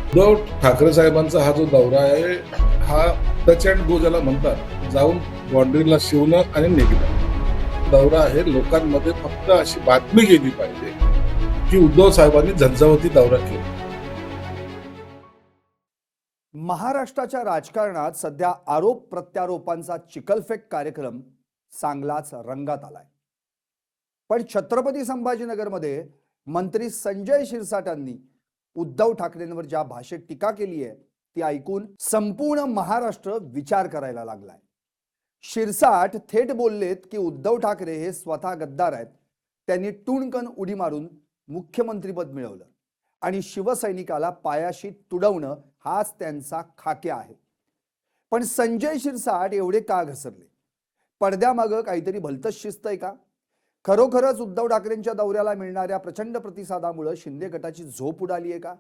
उद्धव ठाकरे साहेबांचा हा जो दौरा आहे हा टच अँड गो ज्याला म्हणतात, जाऊन बाँड्रीला शिवणं आणि निघणं दौरा आहे. लोकांमध्ये फक्त अशी बातमी गेली पाहिजे की उद्धव साहेबांनी झंझावती दौरा केला. महाराष्ट्राच्या राजकारणात सध्या आरोप प्रत्यारोपांचा चिखलफेक कार्यक्रम चांगलाच रंगात आलाय. पण छत्रपती संभाजीनगरमध्ये मंत्री संजय शिरसाटांनी उद्धव ठाकरेंवर ज्या भाषेत टीका केली आहे ती ऐकून संपूर्ण महाराष्ट्र विचार करायला लागलाय. शिरसाट थेट बोललेत की उद्धव ठाकरे हे स्वतः गद्दार आहेत. त्यांनी टुणकन उडी मारून मुख्यमंत्रीपद मिळवलं आणि शिवसैनिकाला पायाशी तुडवणं हाच त्यांचा खाक्या आहे. पण संजय शिरसाट एवढे का घसरले? पडद्यामागं काहीतरी भलतंच शिस्त आहे का? खरोखरच उद्धव ठाकरेंच्या दौऱ्याला मिळणाऱ्या प्रचंड प्रतिसादामुळे शिंदे गटाची झोप उडाली आहे का?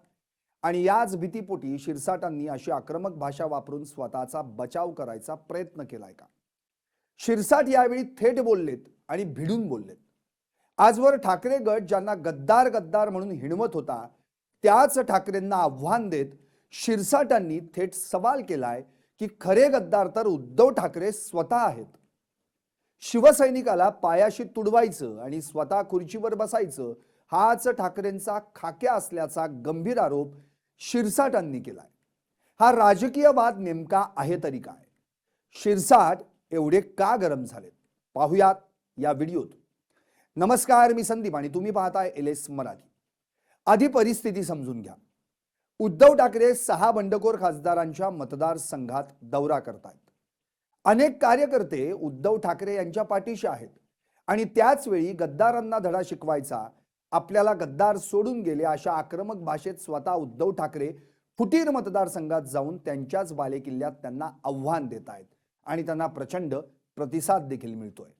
आणि याच भीतीपोटी शिरसाटांनी अशी आक्रमक भाषा वापरून स्वतःचा बचाव करायचा प्रयत्न केलाय का? शिरसाट यावेळी थेट बोललेत आणि भिडून बोललेत. आजवर ठाकरे गट ज्यांना गद्दार गद्दार म्हणून हिणवत होता त्याच ठाकरेंना आव्हान देत शिरसाटांनी थेट सवाल केलाय की खरे गद्दार तर उद्धव ठाकरे स्वतः आहेत. शिवसैनिकाला पायाशी तुडवायचं आणि स्वतः खुर्चीवर बसायचं हाच ठाकरेंचा खाक्या असल्याचा गंभीर आरोप शिरसाटांनी केलाय. हा राजकीय वाद नेमका आहे तरी काय? शिरसाट एवढे का गरम झालेत? पाहुयात या व्हिडिओत. नमस्कार, मी संदीप आणि तुम्ही पाहताय LS मराठी. आधी परिस्थिती समजून घ्या. उद्धव ठाकरे 6 बंडखोर खासदारांच्या मतदारसंघात दौरा करतायत. अनेक कार्यकर्ते उद्धव ठाकरे यांच्या पाठीशी आहेत आणि त्याच वेळी गद्दारांना धडा शिकवायचा, आपल्याला गद्दार सोडून गेले अशा आक्रमक भाषेत स्वतः उद्धव ठाकरे फुटीर मतदारसंघात जाऊन त्यांच्याच बालेकिल्ल्यात त्यांना आव्हान देत आहेत आणि त्यांना प्रचंड प्रतिसाद देखील मिळतोय.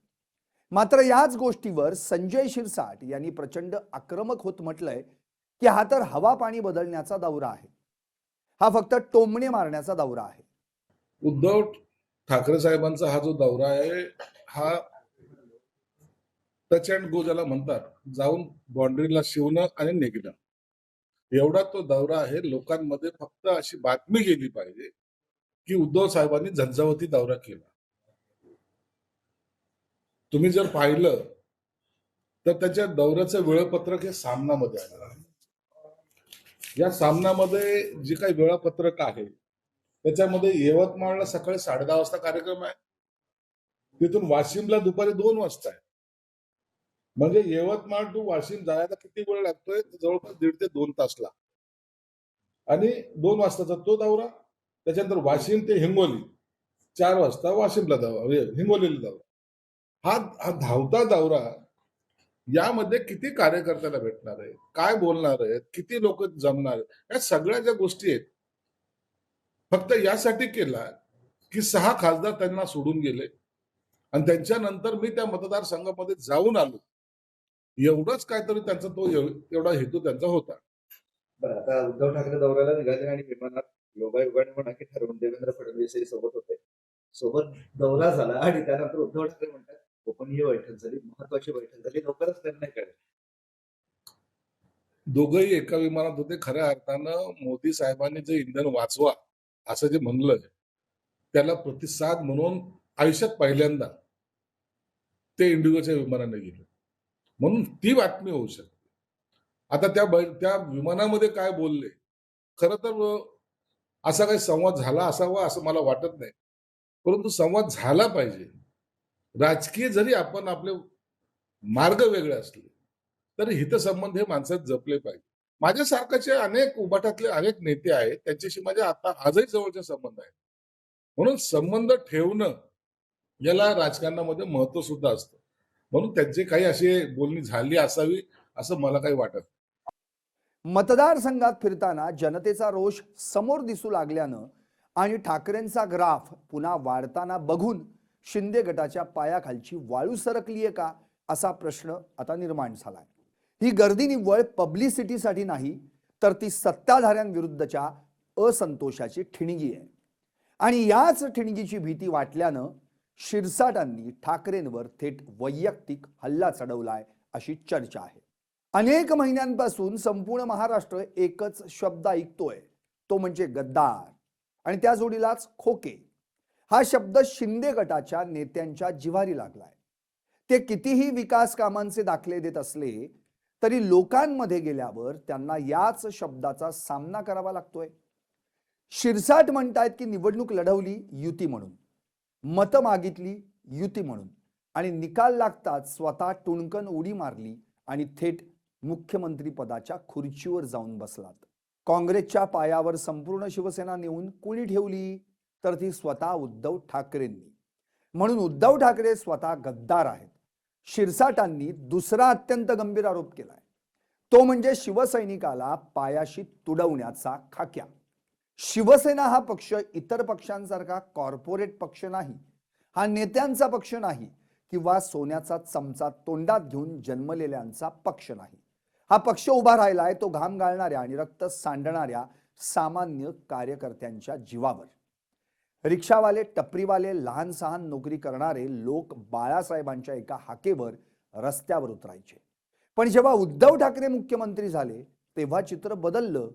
मात्र याच गोष्टीवर संजय शिरसाट यांनी प्रचंड आक्रमक होत म्हटलंय की हा तर हवा पाणी बदलण्याचा दौरा आहे, हा फक्त टोमणे मारण्याचा दौरा आहे. उद्धव ठाकरे साहेबांचा हा जो दौरा आहे हा टच अँड गो ज्याला म्हणतात, जाऊन बाँड्रीला शिवणं आणि निघणं एवढा तो दौरा आहे. लोकांमध्ये फक्त अशी बातमी गेली पाहिजे की उद्धव साहेबांनी झंझावती दौरा केला. तुम्ही जर पाहिलं तर त्याच्या दौऱ्याचं वेळापत्रक हे सामनामध्ये आलं आहे. या सामनामध्ये जे काही वेळापत्रक आहे त्याच्यामध्ये यवतमाळला सकाळी 10:30 वाजता कार्यक्रम आहे, तिथून वाशिमला दुपारी 2 वाजता आहे. म्हणजे यवतमाळ टू वाशिम जायला किती वेळ लागतोय? जवळपास 1.5 ते 2 तास लागतो. आणि 2 वाजताचा तो दौरा, त्याच्यानंतर वाशिम ते हिंगोली 4 वाजता वाशिमला दौरा, हिंगोलीला दौरा. हा धावता दौरा. यामध्ये किती कार्यकर्त्याला भेटणार आहे, काय बोलणार आहेत, किती लोक जमणार आहेत, या सगळ्या ज्या गोष्टी आहेत फक्त यासाठी केला की 6 खासदार त्यांना सोडून गेले आणि त्यांच्यानंतर मी त्या मतदारसंघामध्ये जाऊन आलो, एवढंच काहीतरी त्यांचा तो एवढा हेतू त्यांचा होता. बरं, आता उद्धव ठाकरे दौऱ्याला निघाले आणि विमानात योगायोगाने म्हणा की ठरवून देवेंद्र फडणवीसही सोबत होते. सोबत दौरा झाला आणि त्यानंतर उद्धव ठाकरे म्हणतात गोपनीय बैठक झाली, महत्वाची बैठक झाली, लवकरच निर्णय कळेल. दोघंही एका विमानात होते. खऱ्या अर्थानं मोदी साहेबांनी जे इंधन वाचवा असं जे म्हणलं त्याला प्रतिसाद म्हणून आयुष्यात पहिल्यांदा ते इंडिगोच्या विमानाने गेले, म्हणून ती बातमी होऊ शकते. आता त्या विमानामध्ये काय बोलले, खरं तर असा काही संवाद झाला असावा असं मला वाटत नाही, परंतु संवाद झाला पाहिजे. राजकीय जरी आपण आपले मार्ग वेगळे असले तरी हितसंबंध हे माणसात जपले पाहिजे. माझ्यासारखाचे अनेक उभाटातले अनेक नेते आहेत, त्यांच्याशी माझे आता आजही जवळचे संबंध आहेत. म्हणून संबंध ठेवणं याला राजकारणामध्ये महत्व सुद्धा असतं. म्हणून त्यांची काही अशी बोलणी झाली असावी असं मला काही वाटत. मतदारसंघात फिरताना जनतेचा रोष समोर दिसू लागल्यानं आणि ठाकरेंचा ग्राफ पुन्हा वाढताना बघून शिंदे गटाच्या पायाखालची वाळू सरकली आहे का असा प्रश्न आता निर्माण झालाय. ही गर्दी निव्वळ पब्लिसिटीसाठी नाही तर ती सत्ताधाऱ्यांविरुद्धच्या असंतोषाची ठिणगी आहे आणि याच ठिणगीची भीती वाटल्यानं शिरसाटांनी ठाकरेंवर थेट वैयक्तिक हल्ला चढवलाय अशी चर्चा आहे. अनेक महिन्यांपासून संपूर्ण महाराष्ट्र एकच शब्द ऐकतोय, तो म्हणजे गद्दार, आणि त्या जोडीलाच खोके हा शब्द शिंदे गटाच्या नेत्यांच्या जिव्हारी लागलाय. ते कितीही विकास कामांचे दाखले देत असले तरी लोकांमध्ये गेल्यावर त्यांना याच शब्दाचा सामना करावा लागतोय. शिरसाट म्हणतायत की निवडणूक लढवली युती म्हणून, मतं मागितली युती म्हणून, आणि निकाल लागताच स्वतः टुणकन उडी मारली आणि थेट मुख्यमंत्री पदाच्या खुर्चीवर जाऊन बसलात. काँग्रेसच्या पायावर संपूर्ण शिवसेना नेऊन कुणी ठेवली तर ती स्वतः उद्धव ठाकरेंनी. म्हणून उद्धव ठाकरे स्वतः गद्दार आहेत. शिरसाटांनी दुसरा अत्यंत गंभीर आरोप केलाय, तो म्हणजे शिवसैनिकाला पायाशी तुडवण्याचा खाक्या. शिवसेना हा पक्ष इतर पक्षांसारखा कॉर्पोरेट पक्ष नाही, हा नेत्यांचा पक्ष नाही किंवा सोन्याचा चमचा तोंडात घेऊन जन्मलेल्यांचा पक्ष नाही. हा पक्ष उभा राहिलाय तो घाम गाळणाऱ्या आणि रक्त सांडणाऱ्या सामान्य कार्यकर्त्यांच्या जीवावर. रिक्षावाले, टपरीवाले, लहान सहान नोकरी करणारे लोक बाळासाहेबांच्या एका हाकेवर रस्त्यावर उतरायचे. पण जेव्हा उद्धव ठाकरे मुख्यमंत्री झाले तेव्हा चित्र बदललं,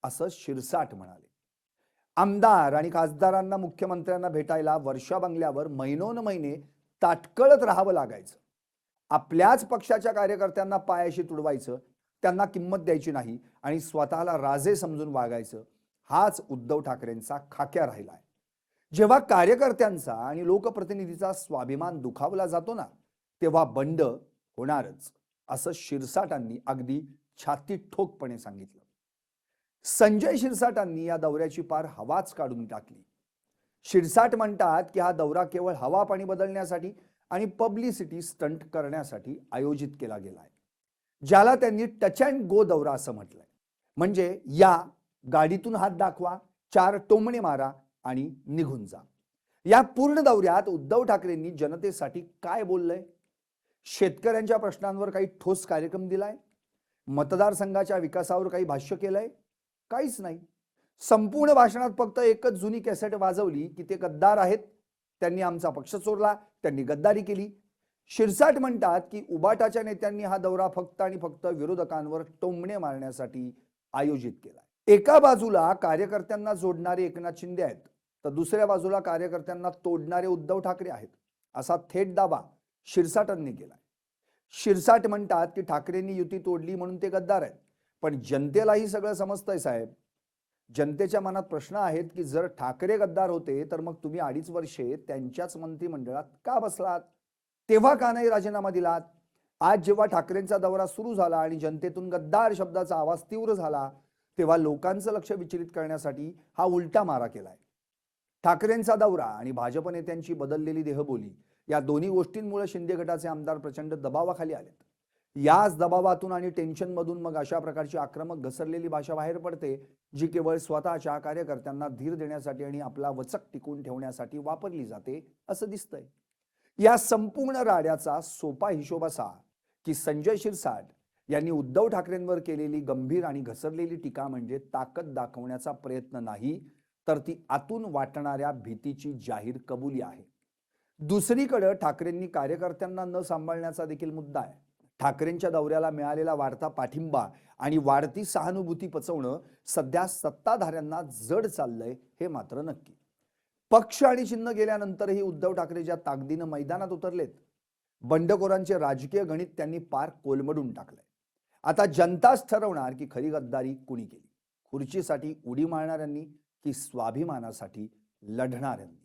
असं शिरसाट म्हणाले. आमदार आणि खासदारांना मुख्यमंत्र्यांना भेटायला वर्षा बंगल्यावर महिनोन महिने ताटकळत राहावं लागायचं. आपल्याच पक्षाच्या कार्यकर्त्यांना पायाशी तुडवायचं, त्यांना किंमत द्यायची नाही आणि स्वतःला राजे समजून वागायचं. हाच उद्धव ठाकरेंचा खाक्या राहिलाय. जेव्हा कार्यकर्त्यांचा आणि लोकप्रतिनिधीचा स्वाभिमान दुखावला जातो ना, तेव्हा बंड होणारच, असं शिरसाटांनी अगदी छाती ठोकपणे सांगितलं. संजय शिरसाटांनी या दौऱ्याची पार हवाच काढून टाकली. शिरसाट म्हणतात की हा दौरा केवळ हवा पाणी बदलण्यासाठी आणि पब्लिसिटी स्टंट करण्यासाठी आयोजित केला गेलाय, ज्याला त्यांनी टच अँड गो दौरा असं म्हटलंय. म्हणजे या गाडीतून हात दाखवा, 4 टोमणे मारा आणि निघून जा. या पूर्ण दौऱ्यात उद्धव ठाकरेंनी जनतेसाठी काय बोललंय? शेतकऱ्यांच्या प्रश्नांवर काही ठोस कार्यक्रम दिलाय? मतदारसंघाच्या विकासावर काही भाष्य केलंय? काहीच नाही. संपूर्ण भाषणात फक्त एकच जुनी कॅसेट वाजवली की ते गद्दार आहेत, त्यांनी आमचा पक्ष चोरला, त्यांनी गद्दारी केली. शिरसाट म्हणतात की उबाटाच्या नेत्यांनी हा दौरा फक्त आणि फक्त विरोधकांवर टोमणे मारण्यासाठी आयोजित केला. एका बाजूला कार्यकर्त्यांना जोडणारे एकनाथ शिंदे आहेत, तर दुसऱ्या बाजूला कार्यकर्त्यांना तोडणारे उद्धव ठाकरे आहेत, असा थेट दावा शिरसाटांनी केलाय. शिरसाट म्हणतात की ठाकरेंनी युती तोडली म्हणून ते गद्दार आहेत. पण जनतेलाही सगळं समजतंय साहेब. जनतेच्या मनात प्रश्न आहेत की जर ठाकरे गद्दार होते तर मग तुम्ही 2.5 वर्षे त्यांच्याच मंत्रिमंडळात का बसलात? तेव्हा का नाही राजीनामा दिलात? आज जेव्हा ठाकरेंचा दौरा सुरू झाला आणि जनतेतून गद्दार शब्दाचा आवाज तीव्र झाला तेव्हा लोकांचं लक्ष विचलित करण्यासाठी हा उलटा मारा केलाय. ठाकरेंचा दौरा आणि भाजप नेत्यांची बदललेली देहबोली या दोन्ही गोष्टींमुळे शिंदे गटाचे आमदार प्रचंड दबावाखाली आलेत. याच दबावातून आणि टेन्शनमधून मग अशा प्रकारची आक्रमक घसरलेली भाषा बाहेर पडते, जी केवळ स्वतःच्या कार्यकर्त्यांना धीर देण्यासाठी आणि आपला वचक टिकून ठेवण्यासाठी वापरली जाते असं दिसतंय. या संपूर्ण राड्याचा सोपा हिशोब असा की संजय शिरसाट यांनी उद्धव ठाकरेंवर केलेली गंभीर आणि घसरलेली टीका म्हणजे ताकद दाखवण्याचा प्रयत्न नाही, तर ती आतून वाटणाऱ्या भीतीची जाहीर कबुली आहे. दुसरीकडे ठाकरेंनी कार्यकर्त्यांना न सांभाळण्याचा देखील मुद्दा आहे. ठाकरेंच्या दौऱ्याला मिळालेला वाढता पाठिंबा आणि वाढती सहानुभूती पचवणं सध्या सत्ताधाऱ्यांना जड चाललंय हे मात्र नक्की. पक्ष आणि चिन्ह गेल्यानंतरही उद्धव ठाकरे ज्या ताकदीनं मैदानात उतरलेत, बंडखोरांचे राजकीय गणित त्यांनी पार कोलमडून टाकलंय. आता जनताच ठरवणार की खरी गद्दारी कुणी केली, खुर्चीसाठी उडी मारणाऱ्यांनी की स्वाभिमानासाठी लढणाऱ्यांनी.